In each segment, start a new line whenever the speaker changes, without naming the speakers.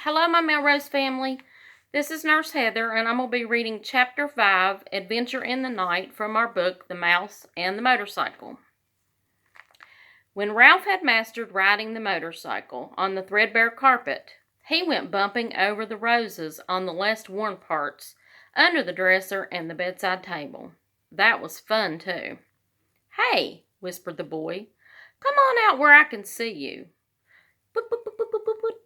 Hello, my Melrose family. This is Nurse Heather, and I'm going to be reading Chapter 5, Adventure in the Night, from our book, The Mouse and the Motorcycle. When Ralph had mastered riding the motorcycle on the threadbare carpet, he went bumping over the roses on the less worn parts, under the dresser and the bedside table. That was fun, too. "Hey," whispered the boy, "come on out where I can see you." Boop, boop, boop, boop, boop, boop, boop.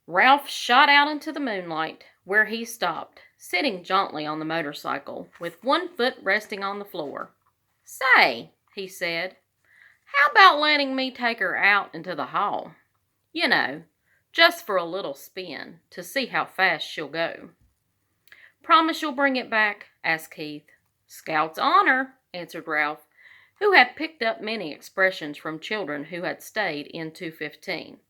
Ralph shot out into the moonlight, where he stopped, sitting jauntily on the motorcycle, with one foot resting on the floor. "Say," he said, "how about letting me take her out into the hall? You know, just for a little spin, to see how fast she'll go." "Promise you'll bring it back?" asked Keith. "Scout's honor," answered Ralph, who had picked up many expressions from children who had stayed in 215.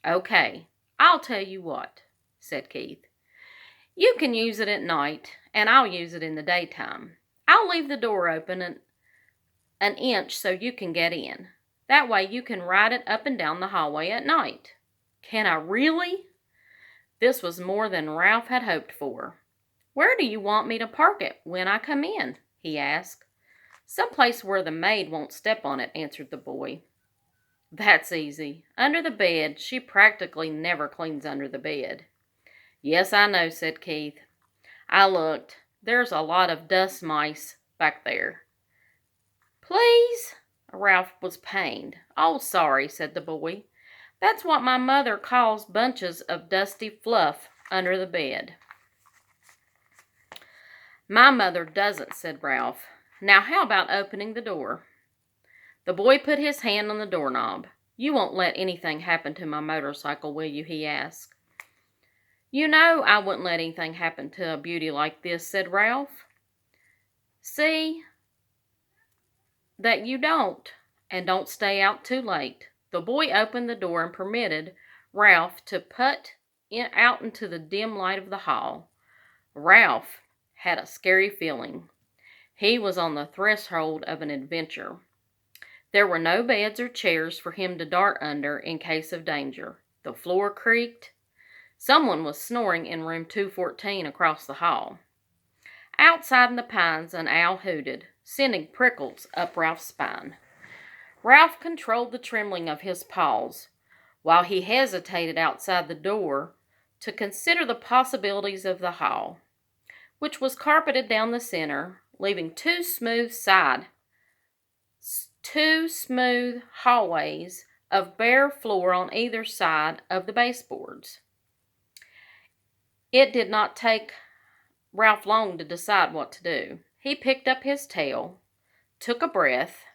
"Okay. I'll tell you what," said Keith. "You can use it at night, and I'll use it in the daytime. I'll leave the door open an inch so you can get in. That way you can ride it up and down the hallway at night." "Can I really?" This was more than Ralph had hoped for. "Where do you want me to park it when I come in?" he asked. "Someplace where the maid won't step on it," answered the boy. "That's easy. Under the bed. She practically never cleans under the bed." "Yes, I know," said Keith. "I looked. There's a lot of dust mice back there." "Please?" Ralph was pained. "Oh, sorry," said the boy. "That's what my mother calls bunches of dusty fluff under the bed." "My mother doesn't," said Ralph. "Now how about opening the door?" The boy put his hand on the doorknob. "You won't let anything happen to my motorcycle, will you?" he asked. "You know I wouldn't let anything happen to a beauty like this," said Ralph. "See that you don't, and don't stay out too late." The boy opened the door and permitted Ralph to put out into the dim light of the hall. Ralph had a scary feeling. He was on the threshold of an adventure. There were no beds or chairs for him to dart under in case of danger. The floor creaked. Someone was snoring in room 214 across the hall. Outside in the pines an owl hooted, sending prickles up Ralph's spine. Ralph controlled the trembling of his paws, while he hesitated outside the door to consider the possibilities of the hall, which was carpeted down the center, leaving two smooth hallways of bare floor on either side of the baseboards. It did not take Ralph long to decide what to do. He picked up his tail, took a breath,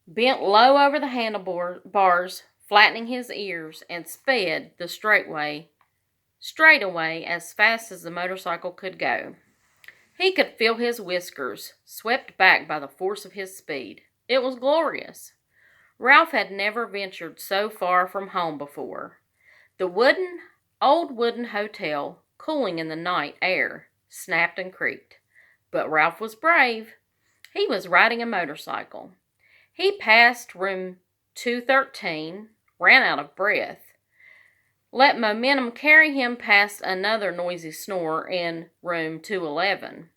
bent low over the handlebars, flattening his ears, and sped the straight away as fast as the motorcycle could go. He could feel his whiskers swept back by the force of his speed. It was glorious. Ralph had never ventured so far from home before. The old wooden hotel, cooling in the night air, snapped and creaked. But Ralph was brave. He was riding a motorcycle. He passed room 213, ran out of breath, let momentum carry him past another noisy snore in room 211.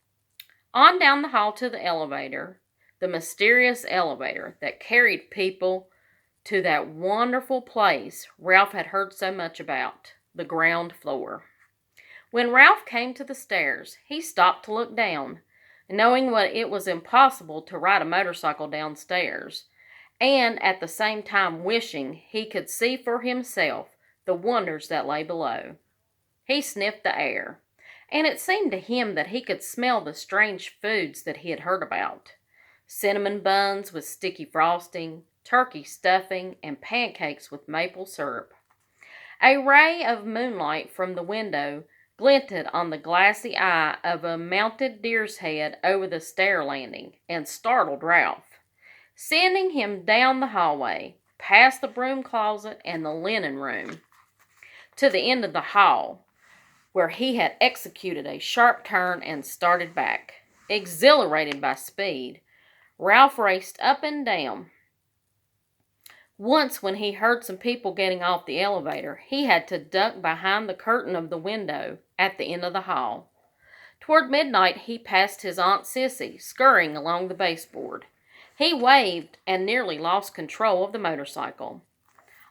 On down the hall to the elevator, the mysterious elevator that carried people to that wonderful place Ralph had heard so much about, the ground floor. When Ralph came to the stairs, he stopped to look down, knowing it was impossible to ride a motorcycle downstairs, and at the same time wishing he could see for himself the wonders that lay below. He sniffed the air, and it seemed to him that he could smell the strange foods that he had heard about. Cinnamon buns with sticky frosting, turkey stuffing, and pancakes with maple syrup. A ray of moonlight from the window glinted on the glassy eye of a mounted deer's head over the stair landing, and startled Ralph, sending him down the hallway, past the broom closet and the linen room, to the end of the hall, where he had executed a sharp turn and started back. Exhilarated by speed, Ralph raced up and down, Once, when he heard some people getting off the elevator, he had to duck behind the curtain of the window at the end of the hall. Toward midnight, he passed his Aunt Sissy, scurrying along the baseboard. He waved and nearly lost control of the motorcycle.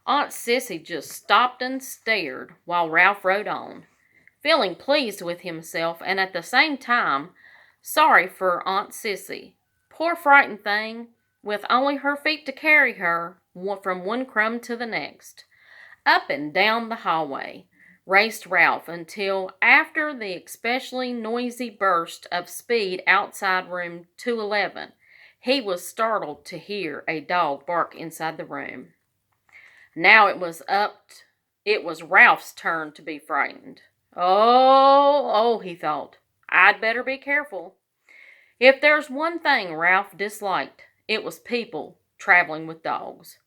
Aunt Sissy just stopped and stared while Ralph rode on, feeling pleased with himself and at the same time sorry for Aunt Sissy. Poor frightened thing, with only her feet to carry her from one crumb to the next. Up and down the hallway raced Ralph until, after the especially noisy burst of speed outside room 211, he was startled to hear a dog bark inside the room. Now it was Ralph's turn to be frightened. Oh, he thought, I'd better be careful. If there's one thing Ralph disliked, it was people traveling with dogs.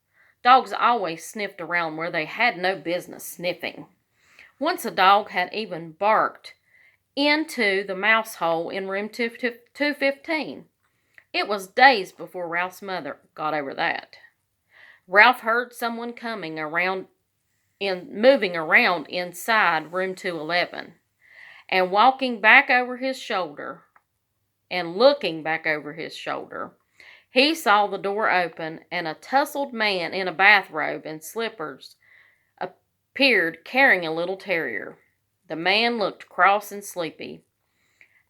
Dogs always sniffed around where they had no business sniffing. Once a dog had even barked into the mouse hole in room 215. It was days before Ralph's mother got over that. Ralph heard someone moving around inside room 211, and looking back over his shoulder, he saw the door open and a tousled man in a bathrobe and slippers appeared carrying a little terrier. The man looked cross and sleepy.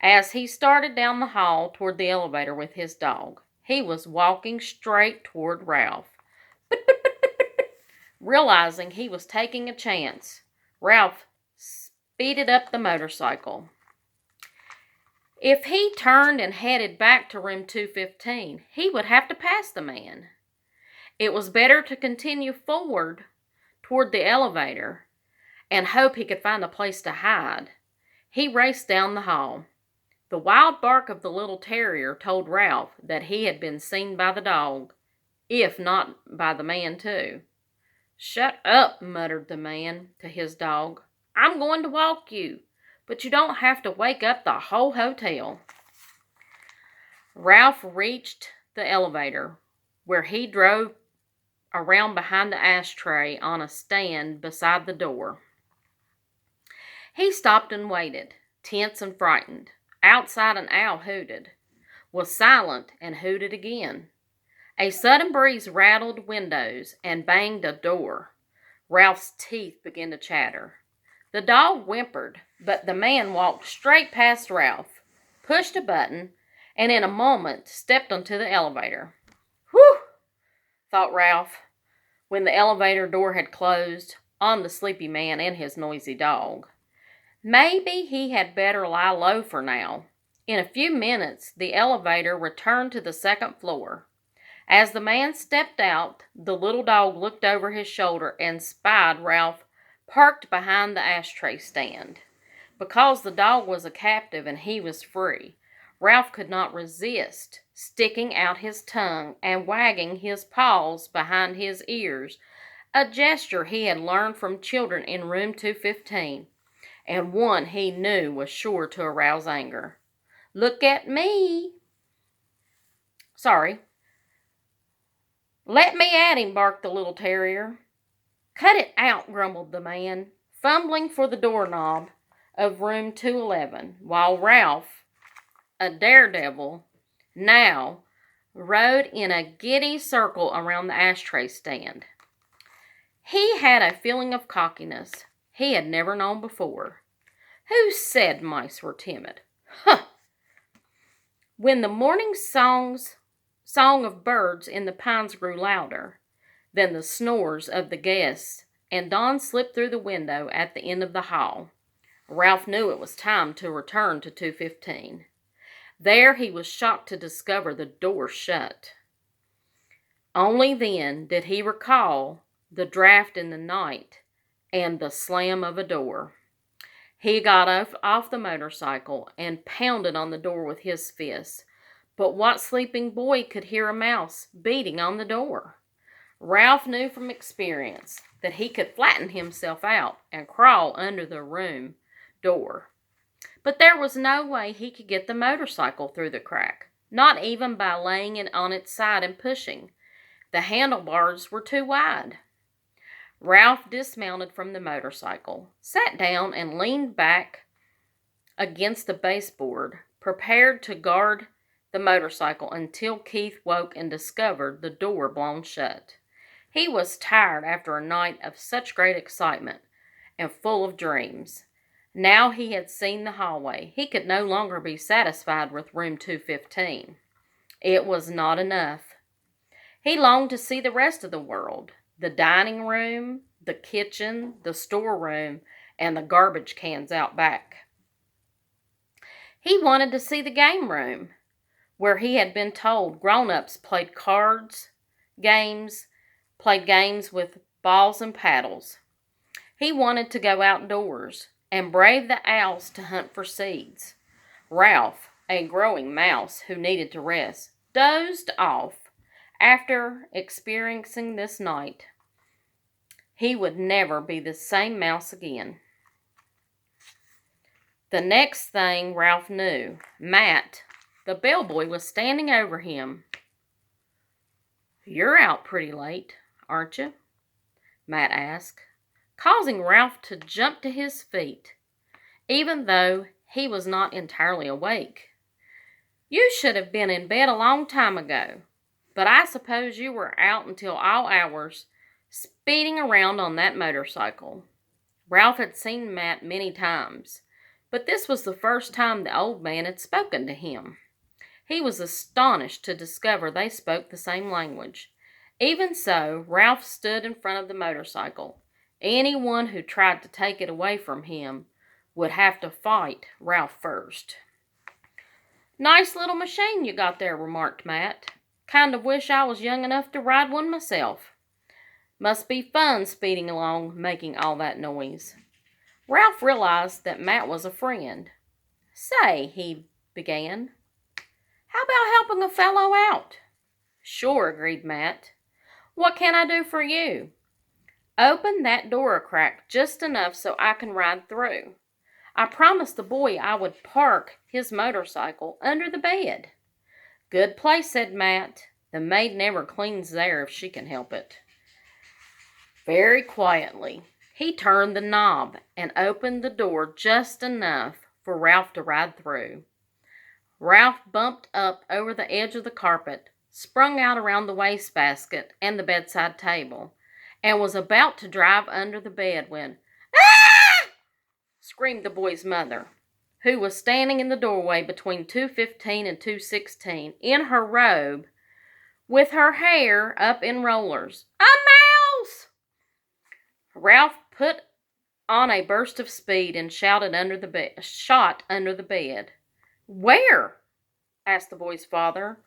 As he started down the hall toward the elevator with his dog, he was walking straight toward Ralph. Realizing he was taking a chance, Ralph speeded up the motorcycle. If he turned and headed back to room 215, he would have to pass the man. It was better to continue forward toward the elevator and hope he could find a place to hide. He raced down the hall. The wild bark of the little terrier told Ralph that he had been seen by the dog, if not by the man too. "Shut up," muttered the man to his dog. "I'm going to walk you, but you don't have to wake up the whole hotel." Ralph reached the elevator, where he drove around behind the ashtray on a stand beside the door. He stopped and waited, tense and frightened. Outside an owl hooted, was silent, and hooted again. A sudden breeze rattled windows and banged a door. Ralph's teeth began to chatter. The dog whimpered, but the man walked straight past Ralph, pushed a button, and in a moment stepped onto the elevator. "Whew," thought Ralph, when the elevator door had closed on the sleepy man and his noisy dog. Maybe he had better lie low for now. In a few minutes, the elevator returned to the second floor. As the man stepped out, the little dog looked over his shoulder and spied Ralph parked behind the ashtray stand. Because the dog was a captive and he was free, Ralph could not resist sticking out his tongue and wagging his paws behind his ears, a gesture he had learned from children in room 215, and one he knew was sure to arouse anger. "Look at me!" "Sorry." "Let me at him," barked the little terrier. "Cut it out," grumbled the man, fumbling for the doorknob of room 211, while Ralph, a daredevil, now rode in a giddy circle around the ashtray stand. He had a feeling of cockiness he had never known before. Who said mice were timid? Huh! When the morning song of birds in the pines grew louder than the snores of the guests, and dawn slipped through the window at the end of the hall, Ralph knew it was time to return to 215. There he was shocked to discover the door shut. Only then did he recall the draft in the night and the slam of a door. He got off the motorcycle and pounded on the door with his fists. But what sleeping boy could hear a mouse beating on the door? Ralph knew from experience that he could flatten himself out and crawl under the room door. But there was no way he could get the motorcycle through the crack, not even by laying it on its side and pushing. The handlebars were too wide. Ralph dismounted from the motorcycle, sat down, and leaned back against the baseboard, prepared to guard the motorcycle until Keith woke and discovered the door blown shut. He was tired after a night of such great excitement and full of dreams. Now he had seen the hallway. He could no longer be satisfied with room 215. It was not enough. He longed to see the rest of the world, the dining room, the kitchen, the storeroom, and the garbage cans out back. He wanted to see the game room, where he had been told grown-ups played played games with balls and paddles. He wanted to go outdoors and brave the owls to hunt for seeds. Ralph, a growing mouse who needed to rest, dozed off after experiencing this night. He would never be the same mouse again. The next thing Ralph knew, Matt, the bellboy, was standing over him. "You're out pretty late, aren't you?" Matt asked, causing Ralph to jump to his feet, even though he was not entirely awake. "You should have been in bed a long time ago, but I suppose you were out until all hours, speeding around on that motorcycle." Ralph had seen Matt many times, but this was the first time the old man had spoken to him. He was astonished to discover they spoke the same language. Even so, Ralph stood in front of the motorcycle. Anyone who tried to take it away from him would have to fight Ralph first. "Nice little machine you got there," remarked Matt. "Kind of wish I was young enough to ride one myself. Must be fun speeding along, making all that noise." Ralph realized that Matt was a friend. "Say," he began, "how about helping a fellow out?" "Sure," agreed Matt. "What can I do for you?" "Open that door a crack just enough so I can ride through. I promised the boy I would park his motorcycle under the bed." "Good place," said Matt. "The maid never cleans there if she can help it." Very quietly, he turned the knob and opened the door just enough for Ralph to ride through. Ralph bumped up over the edge of the carpet, sprung out around the wastebasket and the bedside table, and was about to drive under the bed when, "Ah!" screamed the boy's mother, who was standing in the doorway between 215 and 216 in her robe, with her hair up in rollers. "A mouse!" Ralph put on a burst of speed and shot under the bed. "Where?" asked the boy's father,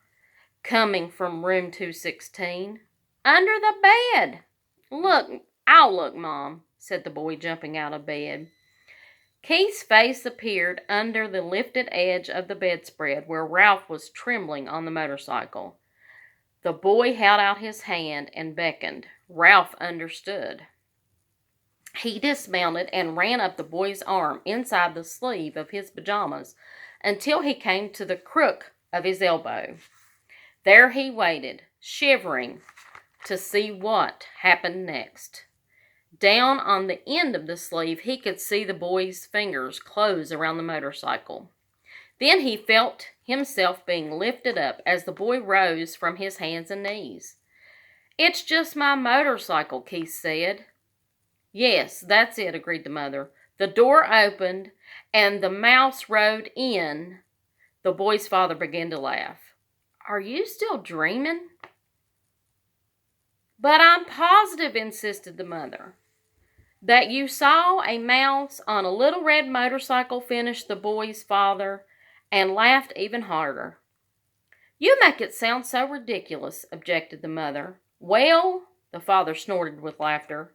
coming from room 216. "Under the bed." I'll look, Mom," said the boy, jumping out of bed. Keith's face appeared under the lifted edge of the bedspread where Ralph was trembling on the motorcycle. The boy held out his hand and beckoned. Ralph understood. He dismounted and ran up the boy's arm inside the sleeve of his pajamas until he came to the crook of his elbow. There he waited, shivering, to see what happened next. Down on the end of the sleeve, he could see the boy's fingers close around the motorcycle. Then he felt himself being lifted up as the boy rose from his hands and knees. "It's just my motorcycle," Keith said. "Yes, that's it," agreed the mother. The door opened, and the mouse rode in. The boy's father began to laugh. "Are you still dreaming?" "But I'm positive," insisted the mother, "that you saw a mouse on a little red motorcycle," finished the boy's father, and laughed even harder. "You make it sound so ridiculous," objected the mother. "Well," the father snorted with laughter.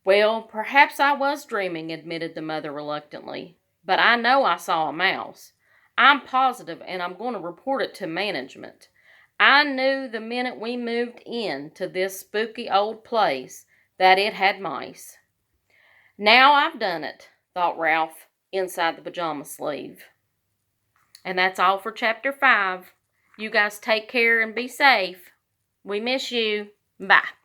"Well, perhaps I was dreaming," admitted the mother reluctantly. "But I know I saw a mouse. I'm positive, and I'm going to report it to management. I knew the minute we moved in to this spooky old place that it had mice." "Now I've done it," thought Ralph inside the pajama sleeve. And that's all for Chapter 5. You guys take care and be safe. We miss you. Bye.